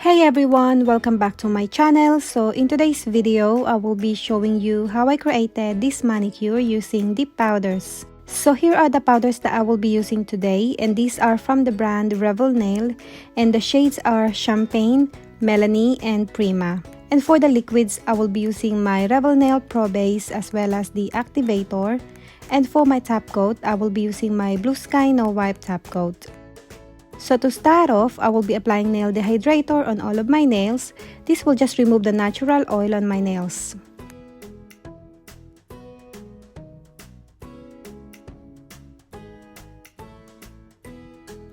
Hey everyone, welcome back to my channel. So in today's video, I will be showing you how I created this manicure using dip powders. So here are the powders that I will be using today, and these are from the brand Revel Nail, and the shades are Champagne, Melanie, and Prima. And for the liquids, I will be using my Revel Nail Pro Base as well as the Activator. And for my top coat, I will be using my Blue Sky No Wipe top coat. So to start off, I will be applying nail dehydrator on all of my nails. This will just remove the natural oil on my nails.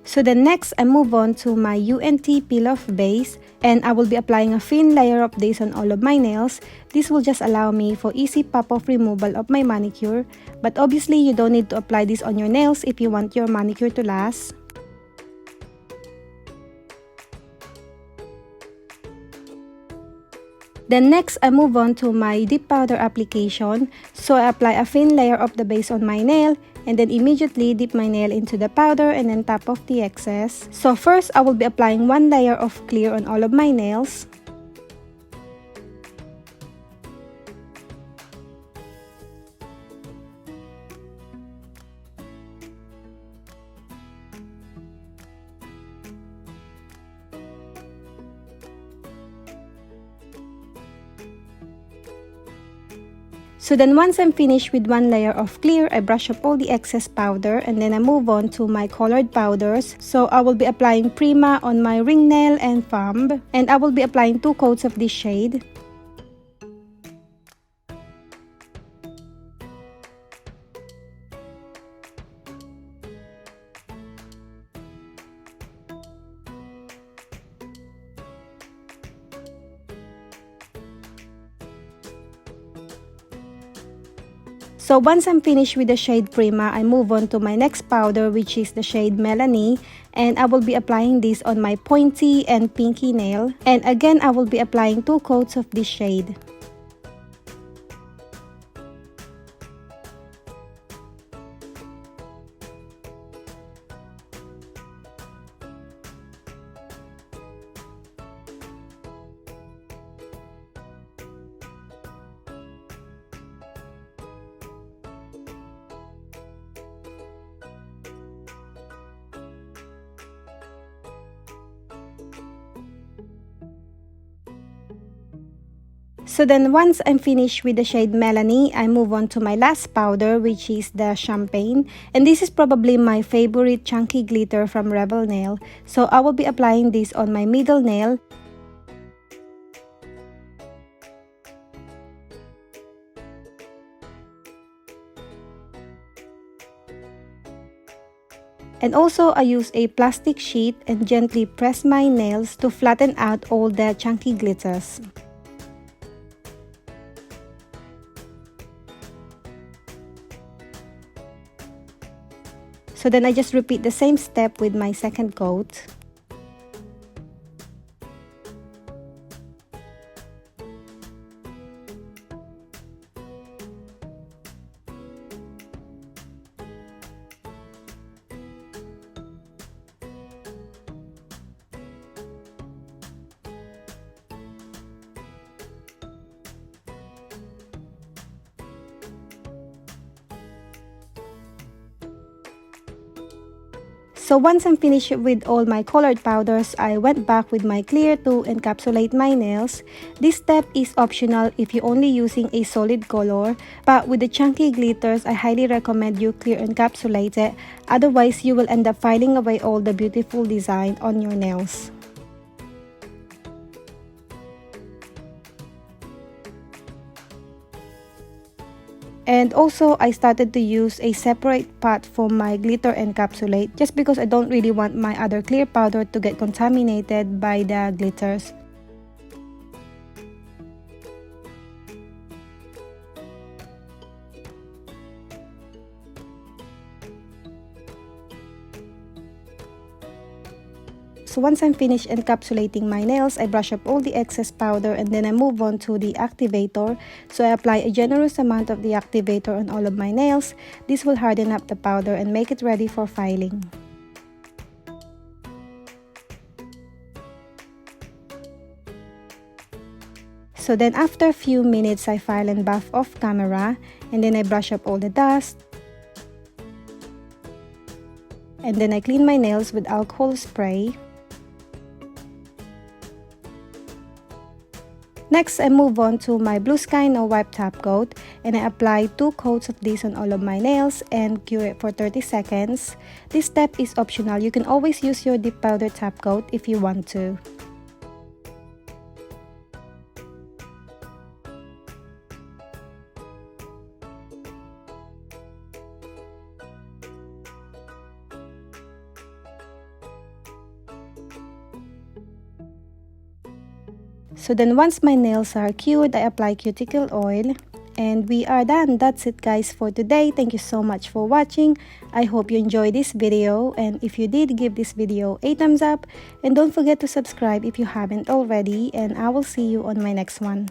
So then next, I move on to my UNT peel-off base, and I will be applying a thin layer of this on all of my nails. This will just allow me for easy pop-off removal of my manicure, but obviously you don't need to apply this on your nails if you want your manicure to last. Then next, I move on to my dip powder application. So I apply a thin layer of the base on my nail and then immediately dip my nail into the powder and then top off the excess. So first, I will be applying one layer of clear on all of my nails. So then once I'm finished with one layer of clear, I brush up all the excess powder and then I move on to my colored powders. So I will be applying Prima on my ring nail and thumb, and I will be applying 2 coats of this shade. So once I'm finished with the shade Prima, I move on to my next powder, which is the shade Melanie, and I will be applying this on my pointy and pinky nail. And again, I will be applying 2 coats of this shade. So then once I'm finished with the shade Melanie, I move on to my last powder, which is the Champagne. And this is probably my favorite chunky glitter from Revel Nail. So I will be applying this on my middle nail. And also I use a plastic sheet and gently press my nails to flatten out all the chunky glitters. So then I just repeat the same step with my second coat. So once I'm finished with all my colored powders, I went back with my clear to encapsulate my nails. This step is optional if you're only using a solid color, but with the chunky glitters, I highly recommend you clear encapsulate it. Otherwise, you will end up filing away all the beautiful design on your nails. And also, I started to use a separate pot for my glitter encapsulate just because I don't really want my other clear powder to get contaminated by the glitters. So once I'm finished encapsulating my nails, I brush up all the excess powder and then I move on to the activator. So I apply a generous amount of the activator on all of my nails. This will harden up the powder and make it ready for filing. So then after a few minutes, I file and buff off camera, and then I brush up all the dust. And then I clean my nails with alcohol spray. Next, I move on to my Blue Sky No Wipe Top Coat, and I apply 2 coats of this on all of my nails and cure it for 30 seconds. This step is optional. You can always use your dip powder top coat if you want to. So then once my nails are cured, I apply cuticle oil, and we are done. That's it guys for today. Thank you so much for watching. I hope you enjoyed this video, and if you did, give this video a thumbs up, and don't forget to subscribe if you haven't already, and I will see you on my next one.